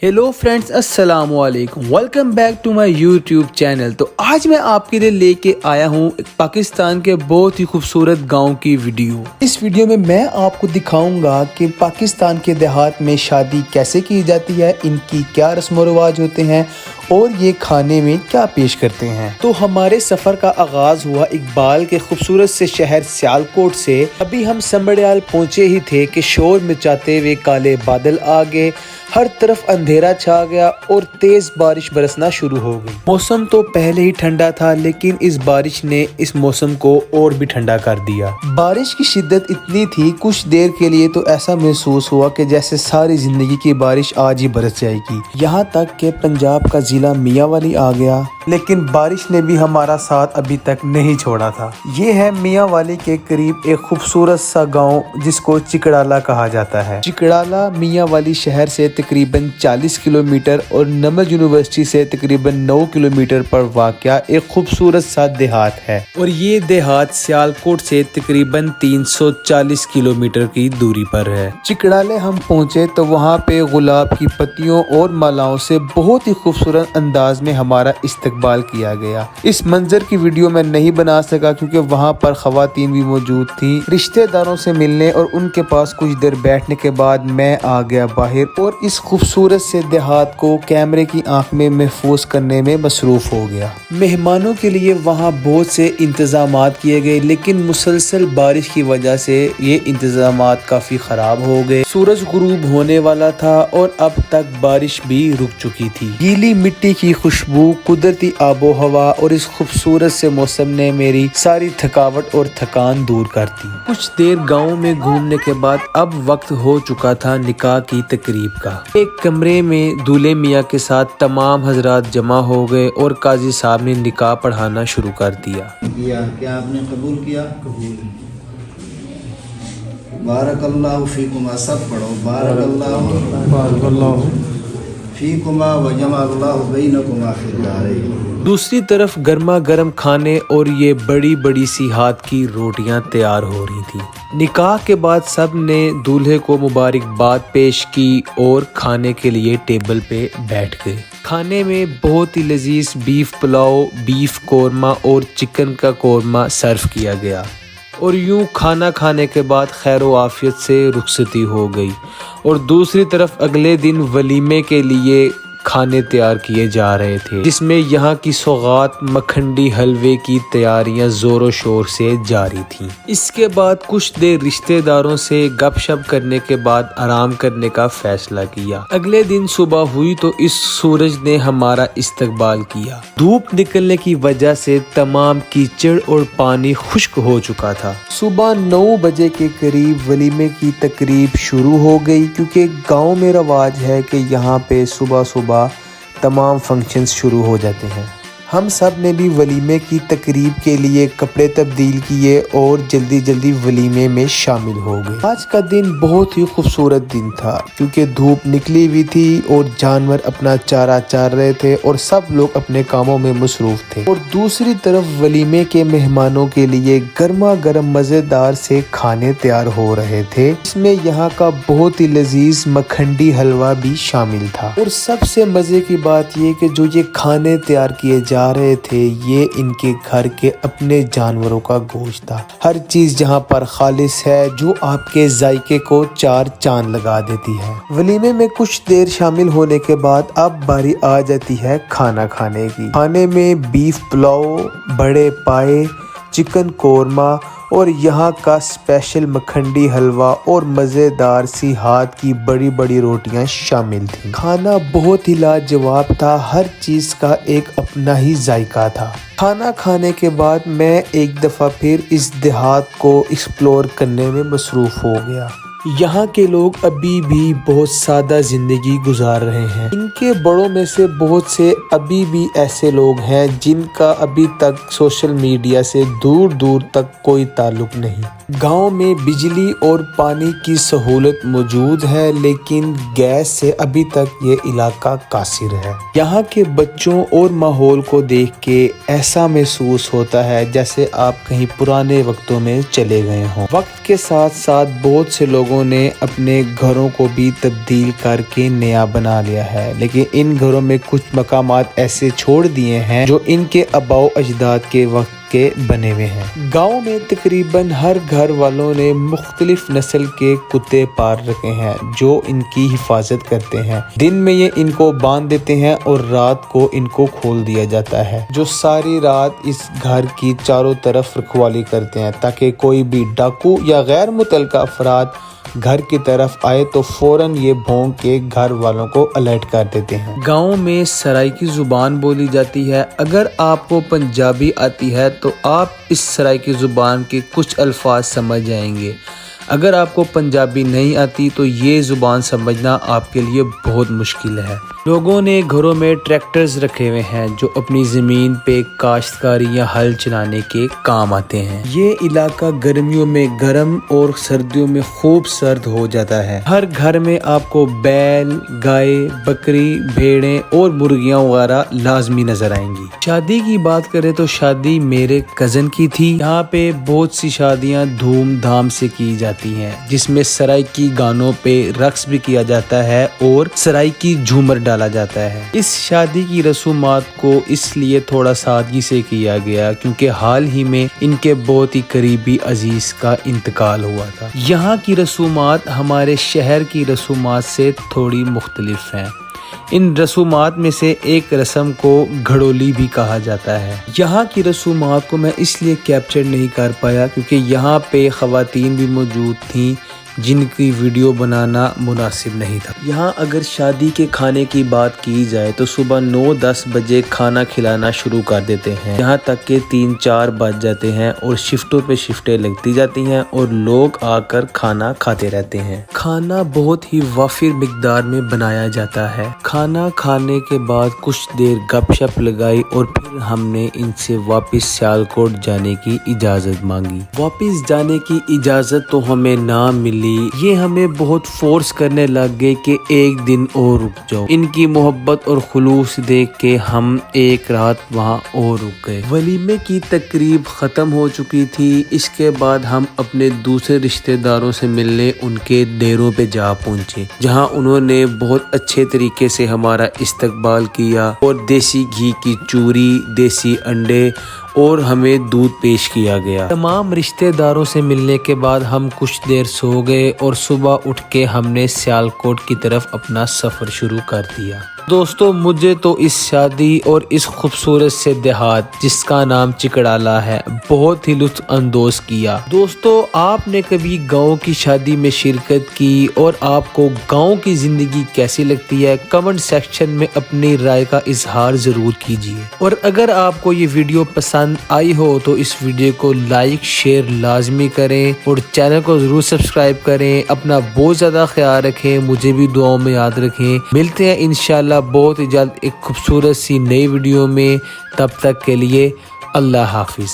Hello friends, अस्सलाम वालेकुम। Welcome back to my YouTube channel. तो आज मैं आपके लिए लेके आया हूँ पाकिस्तान के बहुत ही खूबसूरत गांव की वीडियो। इस वीडियो में मैं आपको दिखाऊंगा कि पाकिस्तान के देहात में शादी कैसे की जाती है, इनकी क्या रस्म व रिवाज होते हैं और ये खाने में क्या पेश करते हैं। तो हमारे सफ़र का आगाज़ हुआ इकबाल के खूबसूरत से शहर सियालकोट से। अभी हम समबड़ियाल पहुँचे ही थे कि शोर मचाते हुए काले बादल आ गए, हर तरफ अंधेरा छा गया और तेज बारिश बरसना शुरू हो गई। मौसम तो पहले ही ठंडा था, लेकिन इस बारिश ने इस मौसम को और भी ठंडा कर दिया। बारिश की शिद्दत इतनी थी, कुछ देर के लिए तो ऐसा महसूस हुआ कि जैसे सारी जिंदगी की बारिश आज ही बरस जाएगी। यहाँ तक कि पंजाब का जिला मियांवाली आ गया, लेकिन बारिश ने भी हमारा साथ अभी तक नहीं छोड़ा था। ये है मियांवाली के करीब एक खूबसूरत सा गाँव जिसको चिकड़ाला कहा जाता है। चिकड़ाला मियांवाली शहर से तकरीबन 40 किलोमीटर और नमल यूनिवर्सिटी से तकरीबन 9 किलोमीटर पर वाक़या एक खूबसूरत सा देहात है। और ये देहात सियालकोट से तकरीबन 340 किलोमीटर की दूरी पर है। चिकड़ाले हम पहुँचे तो वहाँ पे गुलाब की पत्तियों और मालाओं से बहुत ही खूबसूरत अंदाज में हमारा इस्तकबाल किया गया। इस मंजर की वीडियो मैं नहीं बना सका क्योंकि वहाँ पर खवातीन भी मौजूद थी। रिश्तेदारों से मिलने और उनके पास कुछ देर बैठने के बाद मैं आ गया बाहर और इस खूबसूरत से देहात को कैमरे की आंख में महफूज करने में मसरूफ हो गया। मेहमानों के लिए वहाँ बहुत से इंतजामात किए गए, लेकिन मुसलसल बारिश की वजह से ये इंतजामात काफी खराब हो गए। सूरज गुरूब होने वाला था और अब तक बारिश भी रुक चुकी थी। गीली मिट्टी की खुशबू, कुदरती आबो हवा और इस खूबसूरत से मौसम ने मेरी सारी थकावट और थकान दूर कर दी। कुछ देर गाँव में घूमने के बाद अब वक्त हो चुका था निकाह की तकरीब का। एक कमरे में दूल्हे मियाँ के साथ तमाम हजरात जमा हो गए और काजी साहब ने निकाह पढ़ाना शुरू कर दिया। क्या आपने कबूल किया? कबूल। बारकल्लाहु फीकुमा, सब पढ़ो। बारकल्लाहु फीकुमा व जमअल्लाहु बैनकुमा फिल दारैन। दूसरी तरफ गर्मा गर्म खाने और ये बड़ी बड़ी सी हाथ की रोटियां तैयार हो रही थी। निकाह के बाद सब ने दूल्हे को मुबारकबाद पेश की और खाने के लिए टेबल पे बैठ गए। खाने में बहुत ही लजीज बीफ पुलाव, बीफ कोरमा और चिकन का कोरमा सर्व किया गया और यूं खाना खाने के बाद खैर व आफियत से रुखसती हो गई। और दूसरी तरफ अगले दिन वलीमे के लिए खाने तैयार किए जा रहे थे, जिसमें यहाँ की सौगात मखंडी हलवे की तैयारियां जोरों शोर से जारी थीं। इसके बाद कुछ देर रिश्तेदारों से गपशप करने के बाद आराम करने का फैसला किया। अगले दिन सुबह हुई तो इस सूरज ने हमारा इस्तकबाल किया। धूप निकलने की वजह से तमाम कीचड़ और पानी खुश्क हो चुका था। सुबह 9 बजे के करीब वलीमे की तकरीब शुरू हो गई, क्योंकि गाँव में रवाज है कि यहाँ पे सुबह सुबह तमाम फंक्शंस शुरू हो जाते हैं। हम सब ने भी वलीमे की तकरीब के लिए कपड़े तब्दील किए और जल्दी जल्दी वलीमे में शामिल हो गए। आज का दिन बहुत ही खूबसूरत दिन था, क्योंकि धूप निकली हुई थी और जानवर अपना चारा चार रहे थे और सब लोग अपने कामों में मसरूफ थे। और दूसरी तरफ वलीमे के मेहमानों के लिए गर्मा गर्म मजेदार से खाने तैयार हो रहे थे, इसमें यहाँ का बहुत ही लजीज मखंडी हलवा भी शामिल था। और सबसे मजे की बात ये कि जो ये खाने तैयार किए जा रहे थे, ये इनके घर के अपने जानवरों का गोश्त था। हर चीज जहाँ पर खालिस है, जो आपके जायके को 4 चांद लगा देती है। वलीमे में कुछ देर शामिल होने के बाद अब बारी आ जाती है खाना खाने की। खाने में बीफ पुलाव, बड़े पाए, चिकन कोरमा और यहाँ का स्पेशल मखंडी हलवा और मज़ेदार सी हाथ की बड़ी बड़ी रोटियां शामिल थीं। खाना बहुत ही लाजवाब था, हर चीज़ का एक अपना ही जायका था। खाना खाने के बाद मैं एक दफ़ा फिर इस देहात को एक्सप्लोर करने में मसरूफ़ हो गया। यहाँ के लोग अभी भी बहुत सादा जिंदगी गुजार रहे हैं। इनके बड़ों में से बहुत से अभी भी ऐसे लोग हैं जिनका अभी तक सोशल मीडिया से दूर दूर तक कोई ताल्लुक नहीं। गांव में बिजली और पानी की सहूलत मौजूद है, लेकिन गैस से अभी तक ये इलाका कासिर है। यहाँ के बच्चों और माहौल को देख के ऐसा महसूस होता है जैसे आप कहीं पुराने वक्तों में चले गए हों। वक्त के साथ साथ बहुत से लोगों لوگوں نے اپنے گھروں کو بھی تبدیل کر کے نیا بنا لیا ہے، لیکن ان گھروں میں کچھ مقامات ایسے چھوڑ دیے ہیں جو ان کے آباء و اجداد کے وقت کے بنے ہوئے ہیں۔ گاؤں میں تقریباً ہر گھر والوں نے مختلف نسل کے کتے پال رکھے ہیں جو ان کی حفاظت کرتے ہیں۔ دن میں یہ ان کو باندھ دیتے ہیں اور رات کو ان کو کھول دیا جاتا ہے، جو ساری رات اس گھر کی چاروں طرف رکھوالی کرتے ہیں تاکہ کوئی بھی ڈاکو یا غیر متعلقہ افراد گھر کی طرف آئے تو فوراً یہ بھونک کے گھر والوں کو الرٹ کر دیتے ہیں۔ گاؤں میں سرائیکی زبان بولی جاتی ہے۔ اگر آپ کو پنجابی آتی ہے تو آپ اس سرائیکی زبان کے کچھ الفاظ سمجھ جائیں گے۔ اگر آپ کو پنجابی نہیں آتی تو یہ زبان سمجھنا آپ کے لیے بہت مشکل ہے۔ لوگوں نے گھروں میں ٹریکٹرز رکھے ہوئے ہیں جو اپنی زمین پہ کاشتکاری یا ہل چلانے کے کام آتے ہیں۔ یہ علاقہ گرمیوں میں گرم اور سردیوں میں خوب سرد ہو جاتا ہے۔ ہر گھر میں آپ کو بیل، گائے، بکری، بھیڑیں اور مرغیاں وغیرہ لازمی نظر آئیں گی۔ شادی کی بات کریں تو شادی میرے کزن کی تھی۔ یہاں پہ بہت سی شادیاں دھوم دھام سے کی جاتی ہیں، جس میں سرائیکی گانوں پہ رقص بھی کیا جاتا ہے اور سرائیکی جھومر ڈالا جاتا ہے۔ اس شادی کی رسومات کو اس لیے تھوڑا سادگی سے کیا گیا کیونکہ حال ہی میں ان کے بہت ہی قریبی عزیز کا انتقال ہوا تھا۔ یہاں کی رسومات ہمارے شہر کی رسومات سے تھوڑی مختلف ہیں۔ ان رسومات میں سے ایک رسم کو گھڑولی بھی کہا جاتا ہے۔ یہاں کی رسومات کو میں اس لیے کیپچر نہیں کر پایا کیونکہ یہاں پہ خواتین بھی موجود تھیں جن کی ویڈیو بنانا مناسب نہیں تھا۔ یہاں اگر شادی کے کھانے کی بات کی جائے تو صبح 9-10 بجے کھانا کھلانا شروع کر دیتے ہیں، یہاں تک کہ 3-4 بج جاتے ہیں اور شفٹوں پہ شفٹیں لگتی جاتی ہیں اور لوگ آ کر کھانا کھاتے رہتے ہیں۔ کھانا بہت ہی وافر مقدار میں بنایا جاتا ہے۔ کھانا کھانے کے بعد کچھ دیر گپ شپ لگائی اور پھر ہم نے ان سے واپس سیالکوٹ جانے کی اجازت مانگی۔ واپس جانے کی اجازت تو ہمیں نہ ملی، یہ ہمیں بہت فورس کرنے لگ گئے کہ ایک دن اور رک جاؤ۔ ان کی محبت اور خلوص دیکھ کے ہم ایک رات وہاں اور رک گئے۔ ولیمے کی تقریب ختم ہو چکی تھی۔ اس کے بعد ہم اپنے دوسرے رشتہ داروں سے ملنے ان کے ڈیروں پہ جا پہنچے، جہاں انہوں نے بہت اچھے طریقے سے ہمارا استقبال کیا اور دیسی گھی کی چوری، دیسی انڈے اور ہمیں دودھ پیش کیا گیا۔ تمام رشتہ داروں سے ملنے کے بعد ہم کچھ دیر سو گئے اور صبح اٹھ کے ہم نے سیالکوٹ کی طرف اپنا سفر شروع کر دیا۔ دوستو، مجھے تو اس شادی اور اس خوبصورت سے دیہات جس کا نام چکڑالہ ہے بہت ہی لطف اندوز کیا۔ دوستو، آپ نے کبھی گاؤں کی شادی میں شرکت کی اور آپ کو گاؤں کی زندگی کیسی لگتی ہے؟ کمنٹ سیکشن میں اپنی رائے کا اظہار ضرور کیجیے، اور اگر آپ کو یہ ویڈیو پسند آئی ہو تو اس ویڈیو کو لائک شیئر لازمی کریں اور چینل کو ضرور سبسکرائب کریں۔ اپنا بہت زیادہ خیال رکھیں، مجھے بھی دعاؤں میں یاد رکھیں۔ ملتے ہیں انشاءاللہ بہت ہی جلد ایک خوبصورت سی نئی ویڈیو میں، تب تک کے لیے اللہ حافظ۔